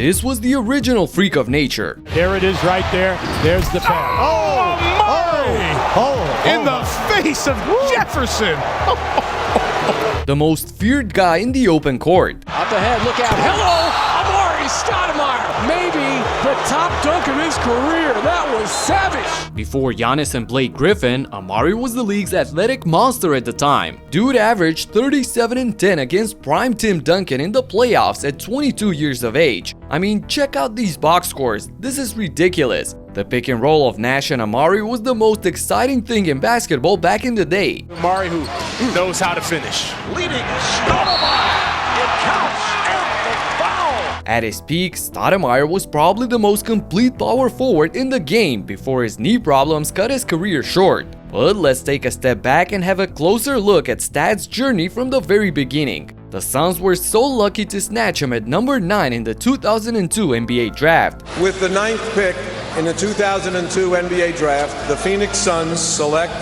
This was the original freak of nature. There it is right there. There's the pass. In the face of Jefferson. The most feared guy in the open court. Up ahead, look out. Hello, Amare Stoudemire. Maybe the top dunk of his career. That was savage. Before Giannis and Blake Griffin, Amare was the league's athletic monster at the time. Dude averaged 37 and 10 against prime Tim Duncan in the playoffs at 22 years of age. I mean, check out these box scores. This is ridiculous. The pick and roll of Nash and Amare was the most exciting thing in basketball back in the day. Amare who knows how to finish. Leading Stoudemire. It counts and the foul. At his peak, Stoudemire was probably the most complete power forward in the game before his knee problems cut his career short. But let's take a step back and have a closer look at Stad's journey from the very beginning. The Suns were so lucky to snatch him at number 9 in the 2002 NBA draft. With the 9th pick in the 2002 NBA draft, the Phoenix Suns select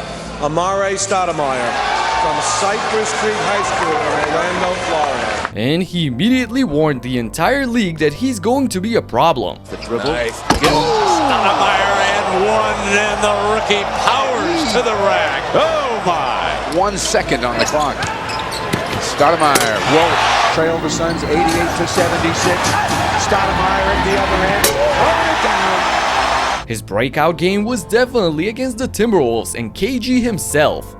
Amare Stoudemire from Cypress Creek High School in Orlando, Florida. And he immediately warned the entire league that he's going to be a problem. The dribble. Nice. Stoudemire and one, and the rookie powers to the rack. Oh my! 1 second on the clock. Stoudemire, whoa. Trail the Suns 88 to 76. Stoudemire at the other end. Hold it down. His breakout game was definitely against the Timberwolves and KG himself.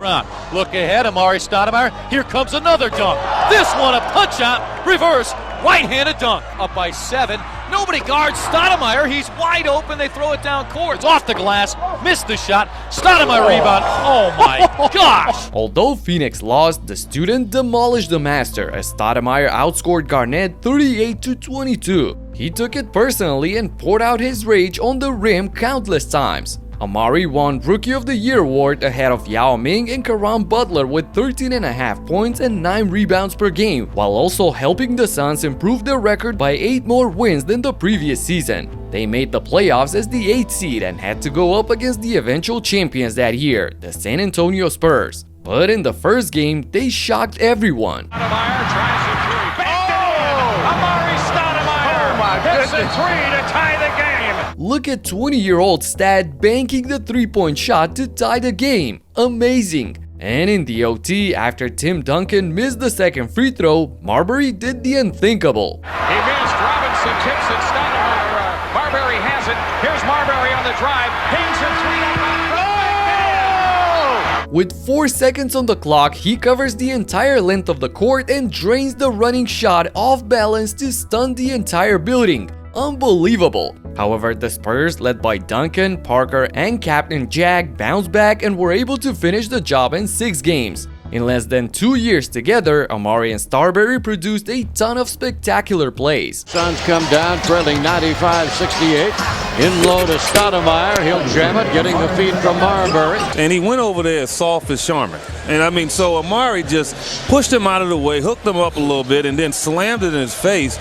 Look ahead, Amare Stoudemire. Here comes another dunk. This one a punch out, reverse, right-handed dunk. Up by 7. Nobody guards Stoudemire. He's wide open. They throw it down court. It's off the glass. Missed the shot. Stoudemire rebound. Oh my gosh! Although Phoenix lost, the student demolished the master as Stoudemire outscored Garnett 38 to 22. He took it personally and poured out his rage on the rim countless times. Amare won Rookie of the Year award ahead of Ming and Caron Butler with 13.5 points and 9 rebounds per game, while also helping the Suns improve their record by 8 more wins than the previous season. They made the playoffs as the 8th seed and had to go up against the eventual champions that year, the San Antonio Spurs. But in the first game, they shocked everyone. Stoudemire tries a three. Banked it in. Amare Stoudemire hits a three to tie the game. Look at 20-year-old Stad banking the three-point shot to tie the game. Amazing. And in the OT, after Tim Duncan missed the second free throw, Marbury did the unthinkable. He missed. Robinson tips it. Stoudemire. Marbury has it. Here's Marbury on the drive. Hangs a three. With 4 seconds on the clock, he covers the entire length of the court and drains the running shot off balance to stun the entire building. Unbelievable. However, the Spurs, led by Duncan, Parker, and Captain Jack, bounced back and were able to finish the job in 6 games. In less than 2 years together, Amare and Marbury produced a ton of spectacular plays. Suns come down trailing 95-68. In low to Stoudemire. He'll jam it, getting the feed from Marbury. And he went over there as soft as Charmin. And I mean, so Amare just pushed him out of the way, hooked him up a little bit, and then slammed it in his face.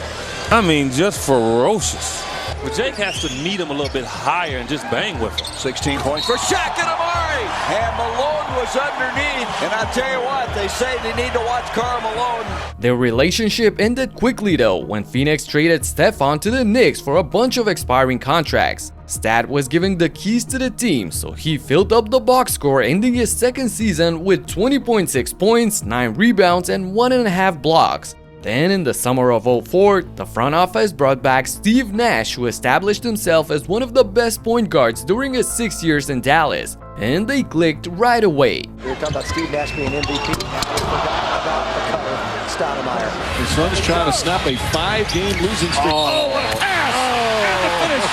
I mean, just ferocious. But Jake has to meet him a little bit higher and just bang with him. 16 points for Shaq and Amare. And Malone was underneath. And I tell you what, they say they need to watch Karl Malone. Their relationship ended quickly though when Phoenix traded Stefan to the Knicks for a bunch of expiring contracts. Stad was given the keys to the team, so he filled up the box score, ending his second season with 20.6 points, 9 rebounds, and 1.5 blocks. Then in the summer of 04, the front office brought back Steve Nash, who established himself as one of the best point guards during his 6 years in Dallas, and they clicked right away. We were talking about Steve Nash being MVP. I forgot about the cutter, Stoudemire. The Suns trying to snap a 5-game losing streak. Oh, what a pass! And the finish!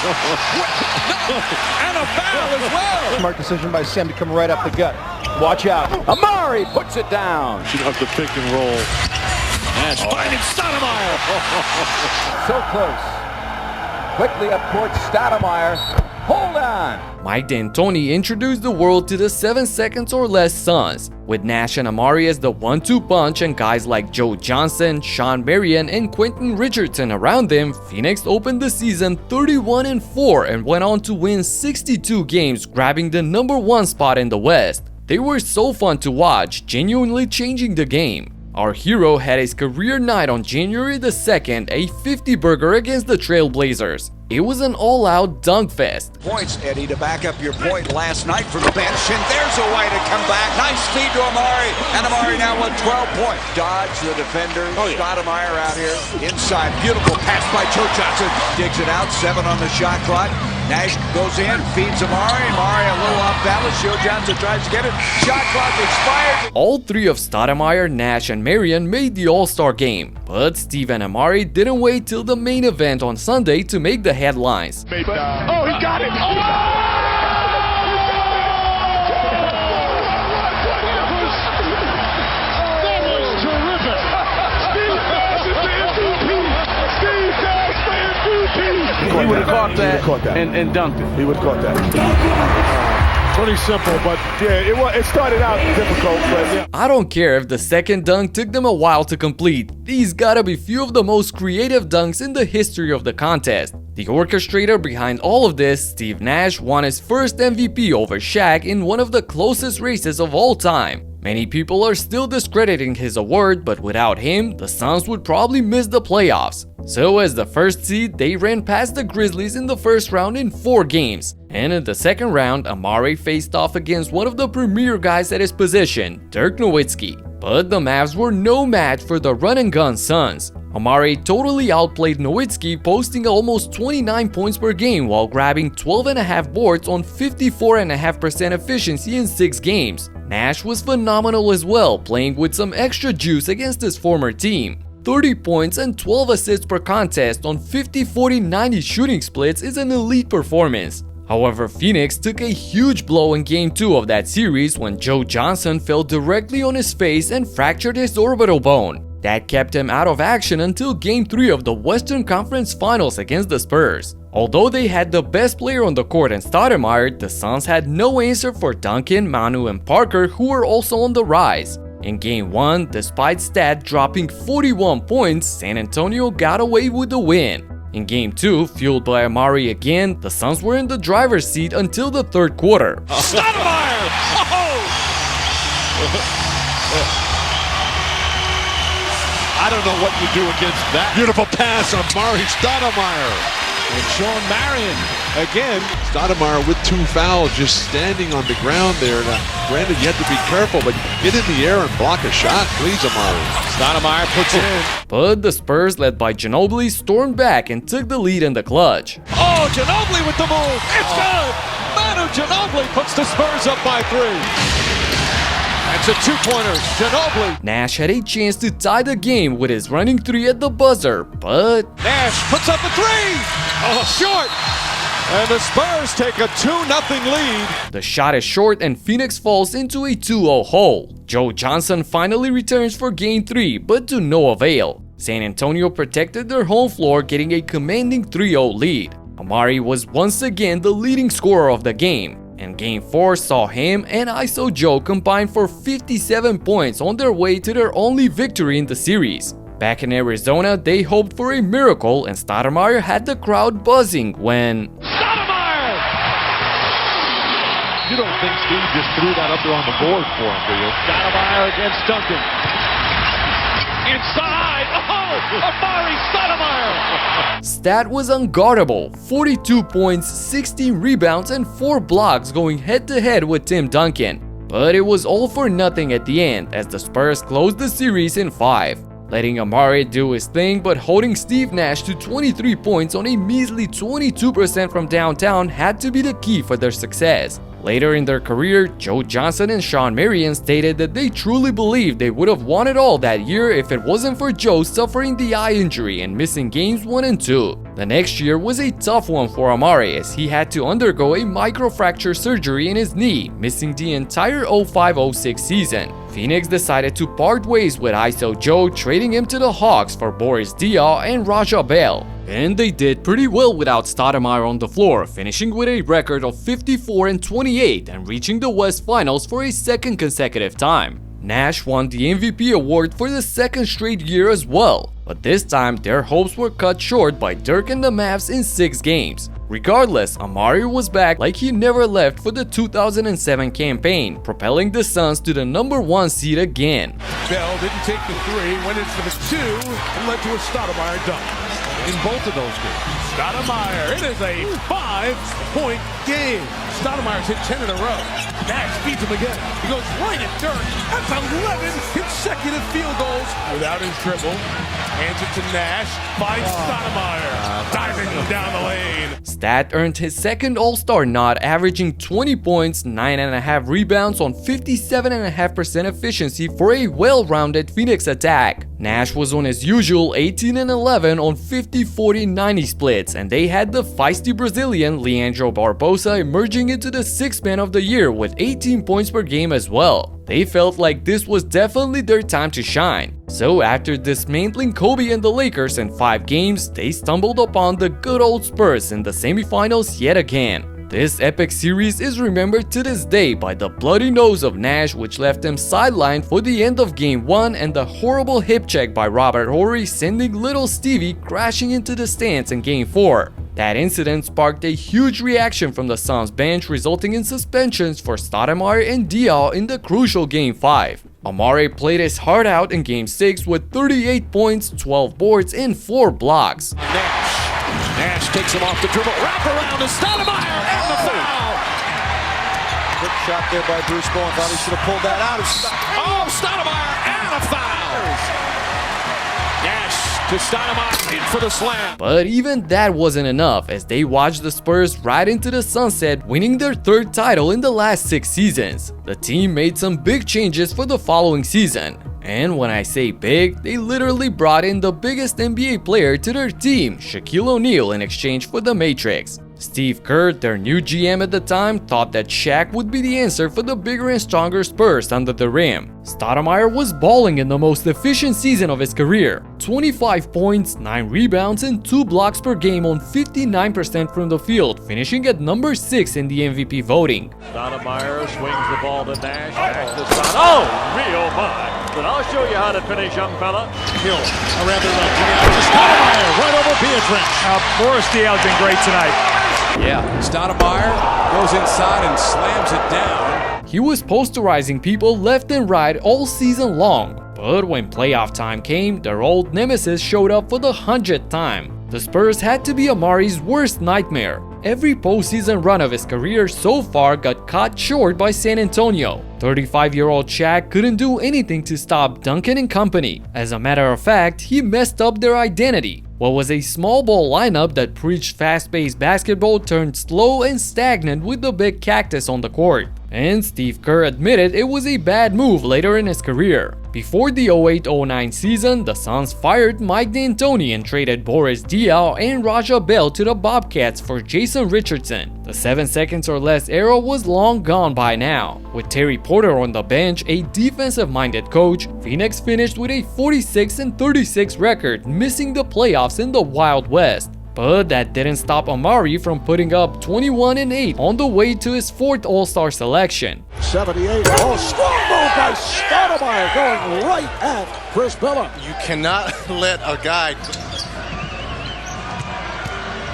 And a foul as well! Smart decision by Sam to come right up the gut. Watch out. Amare puts it down. She loves the pick and roll. Nash finding Stoudemire. So close. Quickly up court, Stoudemire. Hold on. Mike D'Antoni introduced the world to the 7 seconds or less Suns. With Nash and Amare as the 1-2 punch and guys like Joe Johnson, Sean Marion, and Quentin Richardson around them, Phoenix opened the season 31-4 and went on to win 62 games, grabbing the #1 spot in the West. They were so fun to watch, genuinely changing the game. Our hero had his career night on January the 2nd, a 50-burger against the Trailblazers. It was an all-out dunk fest. Points, Eddie, to back up your point last night from the bench, and there's a way to come back. Nice feed to Amare, and Amare now with 12 points. Dodge the defender, Stoudemire out here, inside, beautiful pass by Joe Johnson, digs it out, 7 on the shot clock. Nash goes in, feeds Amare, Amare a little off balance, Joe Johnson tries to get it, shot clock expired. All three of Stoudemire, Nash, and Marion made the All-Star game, but Steve and Amare didn't wait till the main event on Sunday to make the headlines. Oh, he got it! He would have caught that and dunked it. He would have caught that. Pretty simple, but yeah, it started out difficult, but yeah. I don't care if the second dunk took them a while to complete. These gotta be few of the most creative dunks in the history of the contest. The orchestrator behind all of this, Steve Nash, won his first MVP over Shaq in one of the closest races of all time. Many people are still discrediting his award, but without him, the Suns would probably miss the playoffs. So as the first seed, they ran past the Grizzlies in the first round in 4 games. And in the second round, Amare faced off against one of the premier guys at his position, Dirk Nowitzki. But the Mavs were no match for the run-and-gun Suns. Amare totally outplayed Nowitzki, posting almost 29 points per game while grabbing 12.5 boards on 54.5% efficiency in 6 games. Nash was phenomenal as well, playing with some extra juice against his former team. 30 points and 12 assists per contest on 50-40-90 shooting splits is an elite performance. However, Phoenix took a huge blow in Game 2 of that series when Joe Johnson fell directly on his face and fractured his orbital bone. That kept him out of action until Game 3 of the Western Conference Finals against the Spurs. Although they had the best player on the court in Stoudemire, the Suns had no answer for Duncan, Manu, and Parker, who were also on the rise. In Game 1, despite Stat dropping 41 points, San Antonio got away with the win. In Game 2, fueled by Amare again, the Suns were in the driver's seat until the third quarter. Stoudemire! I don't know what you do against that. Beautiful pass, Amare Stoudemire. And Sean Marion again. Stoudemire with 2 fouls, just standing on the ground there. Now, granted, you have to be careful, but get in the air and block a shot, please, Amare. Stoudemire puts it in. But the Spurs, led by Ginobili, stormed back and took the lead in the clutch. Oh, Ginobili with the move. It's good. Manu Ginobili puts the Spurs up by 3. That's a 2-pointer. Ginobili. Nash had a chance to tie the game with his running 3 at the buzzer, but Nash puts up a 3. Oh, short. And the Spurs take a 2-0 lead. The shot is short and Phoenix falls into a 2-0 hole. Joe Johnson finally returns for Game 3, but to no avail. San Antonio protected their home floor, getting a commanding 3-0 lead. Amare was once again the leading scorer of the game. And Game 4 saw him and ISO Joe combine for 57 points on their way to their only victory in the series. Back in Arizona, they hoped for a miracle and Stoudemire had the crowd buzzing when... Stoudemire! You don't think Steve just threw that up there on the board for him, do you? Stoudemire against Duncan. Inside! Oh! Amare Stoudemire! Stat was unguardable, 42 points, 16 rebounds, and 4 blocks going head-to-head with Tim Duncan. But it was all for nothing at the end as the Spurs closed the series in 5. Letting Amare do his thing but holding Steve Nash to 23 points on a measly 22% from downtown had to be the key for their success. Later in their career, Joe Johnson and Sean Marion stated that they truly believed they would have won it all that year if it wasn't for Joe suffering the eye injury and missing games 1 and 2. The next year was a tough one for Amare as he had to undergo a microfracture surgery in his knee, missing the entire 05-06 season. Phoenix decided to part ways with ISO Joe, trading him to the Hawks for Boris Diaw and Raja Bell. And they did pretty well without Stoudemire on the floor, finishing with a record of 54-28 and reaching the West Finals for a second consecutive time. Nash won the MVP award for the second straight year as well, but this time their hopes were cut short by Dirk and the Mavs in 6 games. Regardless, Amare was back like he never left for the 2007 campaign, propelling the Suns to the #1 seed again. Bell didn't take the 3, went in for the 2, and led to a Stoudemire dunk. In both of those games, Stoudemire, it is a 5-point game. Stoudemire's hit 10 in a row. Nash beats him again. He goes right at Dirk. That's 11 consecutive field goals without his dribble. Hands it to Nash. Finds Stoudemire. Diving down the lane. Stat earned his second All-Star nod, averaging 20 points, 9.5 rebounds on 57.5% efficiency for a well-rounded Phoenix attack. Nash was on his usual 18 and 11 on 50-40-90 splits, and they had the feisty Brazilian Leandro Barbosa emerging into the 6th man of the year with 18 points per game as well. They felt like this was definitely their time to shine. So after dismantling Kobe and the Lakers in 5 games, they stumbled upon the good old Spurs in the semifinals yet again. This epic series is remembered to this day by the bloody nose of Nash, which left him sidelined for the end of Game 1, and the horrible hip check by Robert Horry sending little Stevie crashing into the stands in Game 4. That incident sparked a huge reaction from the Suns bench, resulting in suspensions for Stoudemire and Diaw in the crucial Game 5. Amare played his heart out in Game 6 with 38 points, 12 boards, and 4 blocks. Nash takes him off the dribble, wrap around to Stoudemire, and the foul! Good shot there by Bruce Bowen, thought he should have pulled that out. Oh, Stoudemire, and a foul! Nash to Stoudemire, in for the slam. But even that wasn't enough, as they watched the Spurs right into the sunset, winning their 3rd title in the last 6 seasons. The team made some big changes for the following season. And when I say big, they literally brought in the biggest NBA player to their team, Shaquille O'Neal, in exchange for the Matrix. Steve Kerr, their new GM at the time, thought that Shaq would be the answer for the bigger and stronger Spurs under the rim. Stoudemire was balling in the most efficient season of his career. 25 points, 9 rebounds, and 2 blocks per game on 59% from the field, finishing at number 6 in the MVP voting. Stoudemire swings the ball to Nash. Back to Stoudemire. Oh, real my. But I'll show you how to finish, young fella. Hill around the left. Stoudemire right over Beatrice. Boris Diaw's been great tonight. Yeah, Stoudemire goes inside and slams it down. He was posterizing people left and right all season long. But when playoff time came, their old nemesis showed up for the 100th time. The Spurs had to be Amare's worst nightmare. Every postseason run of his career so far got cut short by San Antonio. 35-year-old Shaq couldn't do anything to stop Duncan and company. As a matter of fact, he messed up their identity. What was a small ball lineup that preached fast-paced basketball turned slow and stagnant with the big cactus on the court. And Steve Kerr admitted it was a bad move later in his career. Before the 08-09 season, the Suns fired Mike D'Antoni and traded Boris Diaw and Raja Bell to the Bobcats for Jason Richardson. The 7 seconds or less era was long gone by now. With Terry Porter on the bench, a defensive-minded coach, Phoenix finished with a 46-36 record, missing the playoffs in the Wild West. But that didn't stop Amare from putting up 21-8 on the way to his 4th All-Star selection. 78. Oh, strong move by Stoudemire going right at Chris Bella. You cannot let a guy.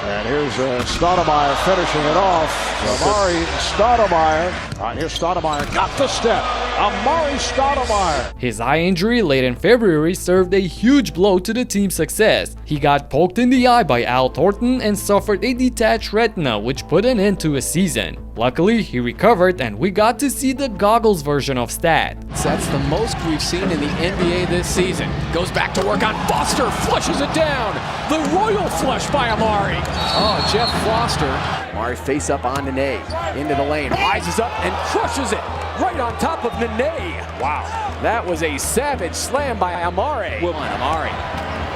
And here's Stoudemire finishing it off. Amare, Stoudemire. All right, here's Stoudemire. Got the step. Amare Stoudemire. His eye injury late in February served a huge blow to the team's success. He got poked in the eye by Al Thornton and suffered a detached retina, which put an end to his season. Luckily, he recovered and we got to see the goggles version of Stat. That's the most we've seen in the NBA this season. Goes back to work on Foster, flushes it down. The royal flush by Amare. Oh, Jeff Foster. Amare face up on Nene. Into the lane, rises up and crushes it. Right on top of Nene. Wow. That was a savage slam by Amare. Amare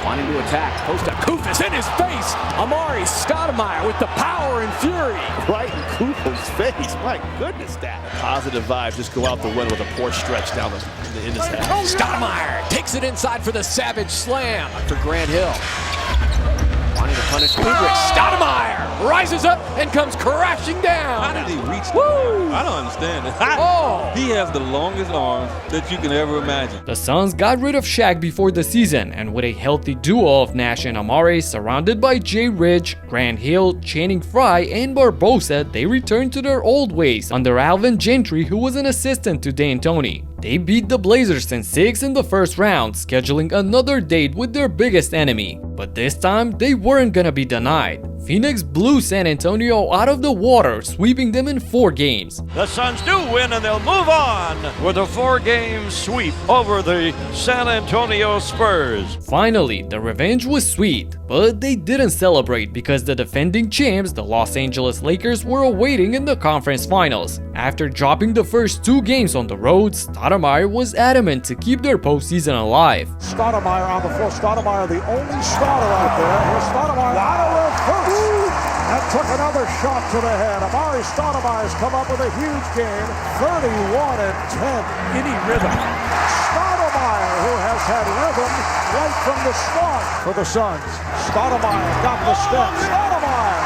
wanting to attack. Post up. Kufis in his face. Amare Stoudemire with the power and fury. Right in Cooper's face. My goodness, that. Positive vibes just go out the window with a poor stretch down in his head. Stoudemire takes it inside for the savage slam for Grant Hill. Wanting to punish Kubrick. Stoudemire rises up and comes crashing down. How did he reach that? Woo! I don't understand it. He has the longest arms that you can ever imagine. The Suns got rid of Shaq before the season, and with a healthy duo of Nash and Amare surrounded by Jay Rich, Grant Hill, Channing Frye, and Barbosa, they returned to their old ways under Alvin Gentry, who was an assistant to D'Antoni. They beat the Blazers in 6 in the first round, scheduling another date with their biggest enemy. But this time, they weren't gonna be denied. Phoenix blew San Antonio out of the water, sweeping them in 4 games. The Suns do win and they'll move on with a 4-game sweep over the San Antonio Spurs. Finally, the revenge was sweet, but they didn't celebrate because the defending champs, the Los Angeles Lakers, were awaiting in the conference finals. After dropping the first 2 games on the road, Stoudemire was adamant to keep their postseason alive. Stoudemire on the floor. Stoudemire, the only starter out there. Here's Stoudemire out of reverse. And took another shot to the head. Amare Stoudemire's come up with a huge game. 31-10. Any rhythm. Stoudemire, who has had rhythm right from the start for the Suns. Stoudemire got the steps. Stoudemire.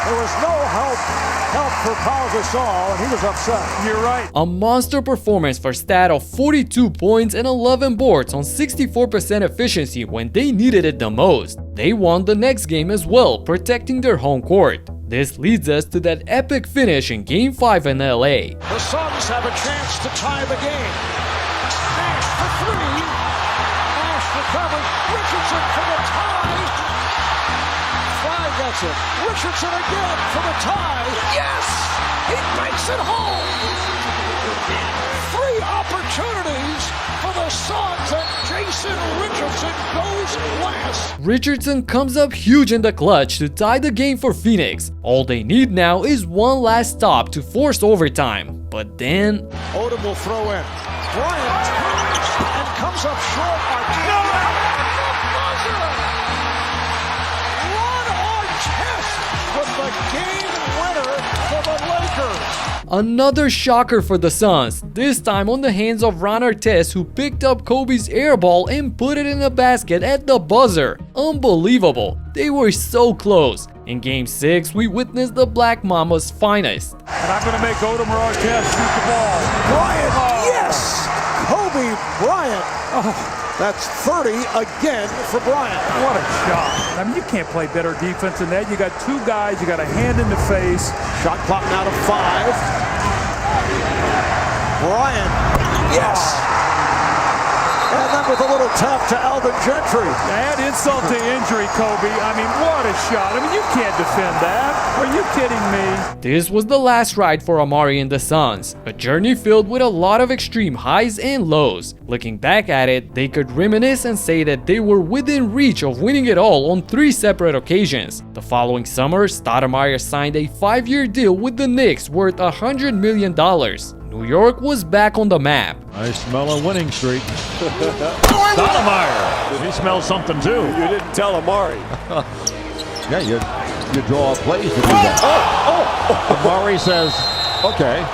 There was no help for Pau Gasol, and he was upset. You're right. A monster performance for Stat of 42 points and 11 boards on 64% efficiency when they needed it the most. They won the next game as well, protecting their home court. This leads us to that epic finish in Game 5 in LA. The Suns have a chance to tie the game. Nash for 3. Nash recovers. Richardson for the tie. Fry gets it. Richardson again for the tie. Yes! He makes it home! 3 opportunities for the Suns, and Jason Richardson goes last. Richardson comes up huge in the clutch to tie the game for Phoenix. All they need now is one last stop to force overtime. But then Odom will throw in. Bryant turns and comes up short. Martinez. With the game winner for the Lakers. Another shocker for the Suns, this time on the hands of Ron Artest, who picked up Kobe's air ball and put it in a basket at the buzzer. Unbelievable. They were so close. In Game 6, we witnessed the Black Mama's finest. And I'm going to make Odom or Artest shoot the ball. Bryant, yes! Kobe Bryant. Oh. That's 30 again for Bryant. What a shot. I mean, you can't play better defense than that. You got 2 guys, you got a hand in the face. Shot clock now to 5. Bryant, yes! And then with a little tap to Alvin Gentry. Add insult to injury, Kobe. I mean, what a shot. I mean, you can't defend that. Are you kidding me? This was the last ride for Amare and the Suns, a journey filled with a lot of extreme highs and lows. Looking back at it, they could reminisce and say that they were within reach of winning it all on 3 separate occasions. The following summer, Stoudemire signed a 5-year deal with the Knicks worth $100 million. New York was back on the map. I smell a winning streak. Stoudemire. He smells something too. You didn't tell Amare. Yeah, you draw plays to do that. Amare says, okay.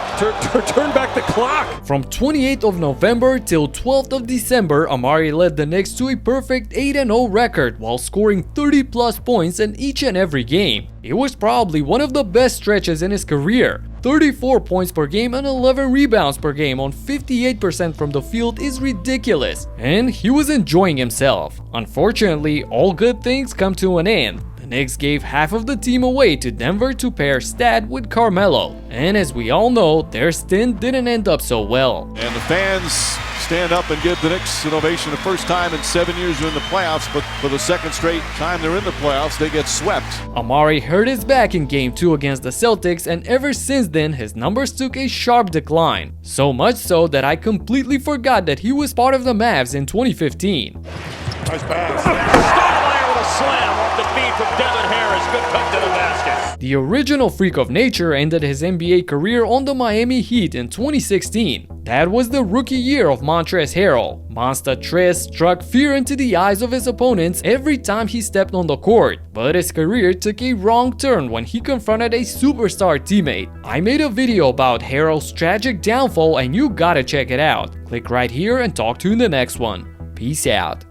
Turn back the clock. From 28th of November till 12th of December, Amare led the Knicks to a perfect 8-0 record while scoring 30+ points in each and every game. It was probably one of the best stretches in his career. 34 points per game and 11 rebounds per game on 58% from the field is ridiculous, and he was enjoying himself. Unfortunately, all good things come to an end. The Knicks gave half of the team away to Denver to pair Stat with Carmelo, and as we all know, their stint didn't end up so well. And the fans stand up and give the Knicks an ovation. The first time in 7 years they're in the playoffs, but for the second straight time they're in the playoffs, they get swept. Amare hurt his back in Game 2 against the Celtics, and ever since then his numbers took a sharp decline. So much so that I completely forgot that he was part of the Mavs in 2015. Nice pass. Stoudemire with a slam off the feed from Devin Harris. Good cut to the basket. The original freak of nature ended his NBA career on the Miami Heat in 2016. That was the rookie year of Montrezl Harrell. Monster Trez struck fear into the eyes of his opponents every time he stepped on the court, but his career took a wrong turn when he confronted a superstar teammate. I made a video about Harrell's tragic downfall and you gotta check it out. Click right here and talk to you in the next one. Peace out.